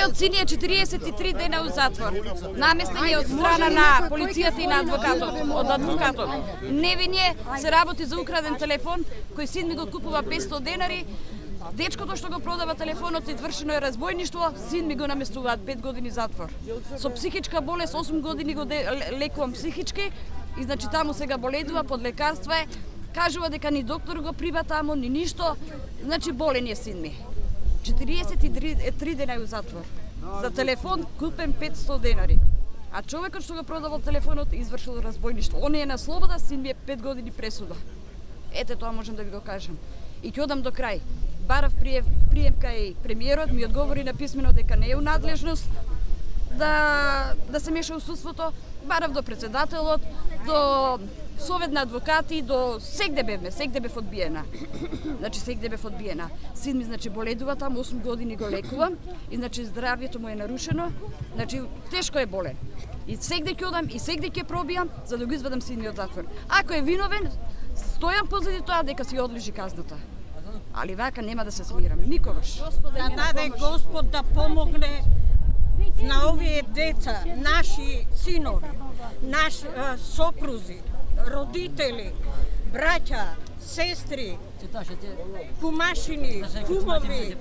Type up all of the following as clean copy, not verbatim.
Мојот син е 43 дена у затвор. Наместен е од страна на полицијата и на адвокатот. Невине се работи за украден телефон, кој син ми го купува 500 денари. Дечкото што го продава телефонот, извршено е разбојништво, син ми го наместуваат 5 години затвор. Со психичка болест 8 години го лекувам психички и значи таму сега боледува под лекарства е. Кажува дека ни доктор го приба таму, ни ништо. Значи болен е син ми. 43 дена е у затвор. За телефон купен 500 денари. А човекот што го продавал телефонот извршил разбојништво. Он е на слобода, син ми е 5 години пресуда. Ете тоа можам да ви го кажам. И ќе одам до крај. Барав прием кај премиерот, ми одговори на писмено дека не е у надлежност да се меша у судството. Барав до председателот, до совет на адвокати, до сегде бев одбиена. Значи сегде бев одбиена. Син ми значи боледува таму, 8 години го лекувам и значи здравјето му е нарушено. Значи тешко е болен. И сегде ќе одам и сегде ќе пробијам за да го извадам син ми од затвор. Ако е виновен, стојам позади тоа дека си одлежи казната. Али вака нема да се смирам, никогаш. Да даде Господ да помогне на овие деца, наши синови, наши сопрузи, родители, браќа, сестри, кумашини, кумови,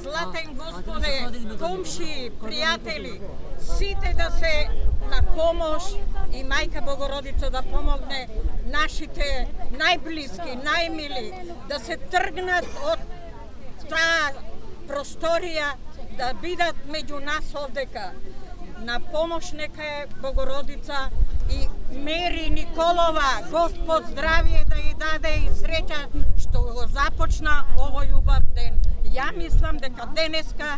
златен Господе, комши, пријатели, сите да се на помош и Мајка Богородица да помогне нашите најблиски, најмили, да се тргнат од таа просторија, да бидат меѓу нас овдека. На помош нека е Богородица и Мери Николова, Господ здравје да ја даде и среќа што го започна овој убав ден. Ја мислам дека денеска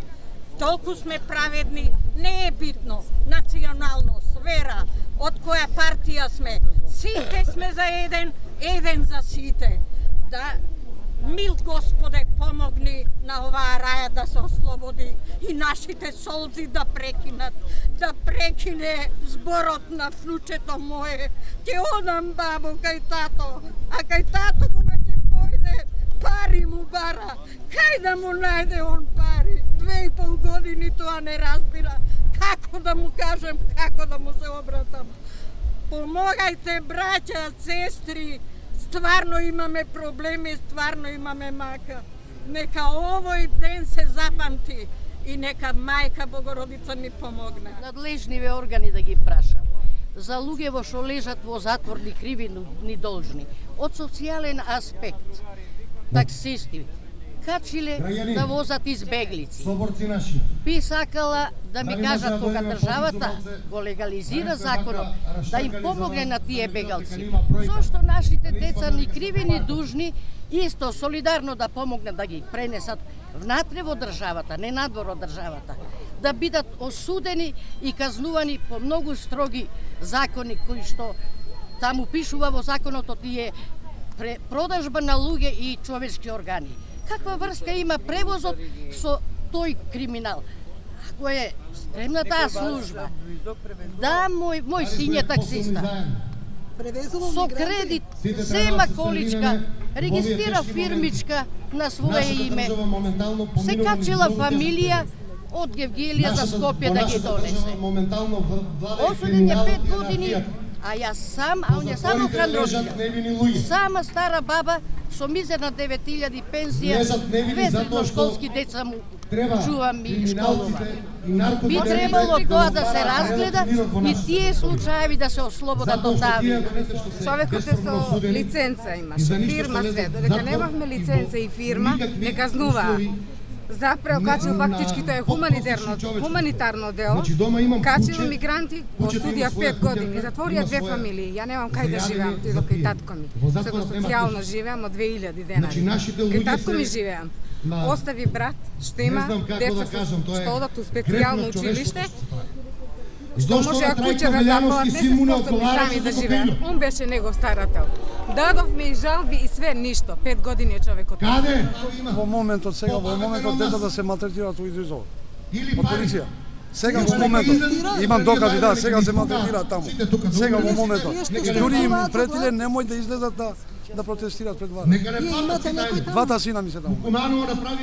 толку сме праведни, не е битно националност, вера, од која партија сме. Сите сме за еден за сите. Да мил Господе помогни на оваа раја да се ослободи и нашите солзи да прекинат, да прекине зборот на внучето мое. Ќе одам бабо кај тато, а кај тато кога ќе појде пари му бара. Кај да му најде он пари? 2,5 години тоа не разбира. Како да му кажем, како да му се обратам? Помогајте, браќа, сестри, стварно имаме проблеми, стварно имаме мака. Нека овој ден се запамти и нека Мајка Богородица ни помогне. Надлежниве органи да ги прашам. За луѓе што лежат во затвор ни криви ни должни. Од социјален аспект, таксисти, качиле да возат избеглици. Би сакала да ми кажат кога државата го легализира законот, да им помогне на тие бегалци. Зошто нашите деца ни криви ни дужни, исто солидарно да помогнат да ги пренесат внатре во државата, не надвор од државата. Да бидат осудени и казнувани по многу строги закони кои што таму пишува во законот од тие продажба на луѓе и човечки органи. Каква врска има превозот со тој криминал? Ако е спремна таа служба, да, мој син е таксиста. Со кредит, зема количка, регистрира фирмичка на свое име. Се качила фамилија од Гевгелија за Скопје да ги донесе. Осуден е 5 години, а јас сам, а он е само хранродија. Сама стара баба со мизерна 9.000 пензија, 2 средношколски деца му чувам и школува. Би требало тоа да се разгледа и тие случаеви да се ослободат од таа вина. Човекот е со лиценца имаше, фирма све. Додека немавме лиценца и фирма, не казнуваа. Заправо качил фактички тоа е хуманитарно дело. Качил мигранти, го судија 5 години, затворија 2 фамилии. Ја немам кај да живеам, отидов кај татко ми. Сега социјално живеам од 2000 денари. Кај татко ми живеам. Остави брат што има деца што одат у специјално училиште. Што може ако куќа да запалат, не се способни сами да живеат. Он беше негов старател. Дадовме и жалби и све, ништо. 5 години е човекот. Каде? Во моментот сега, во моментот децата се малтретираат во изолат. Од полиција. Сега во моментот имам докази, да, сега се малтретираат таму. Сега во моментот. Дури им претиле немој да излезат да протестираат пред влада. Двата сина ми се таму.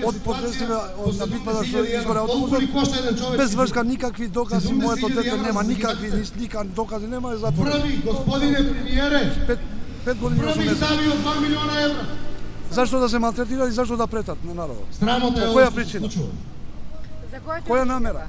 Од протестиве од битбата што изгоре автобусот, без врска никакви докази, моето дете нема никакви докази, нема е затворено. Први, господине премиере, 5 години први ставио 2 милиона евра. Зашто да се малтретираат и зашто да претат на народот? Срамота е По ова која што се причина? случува. Која намера?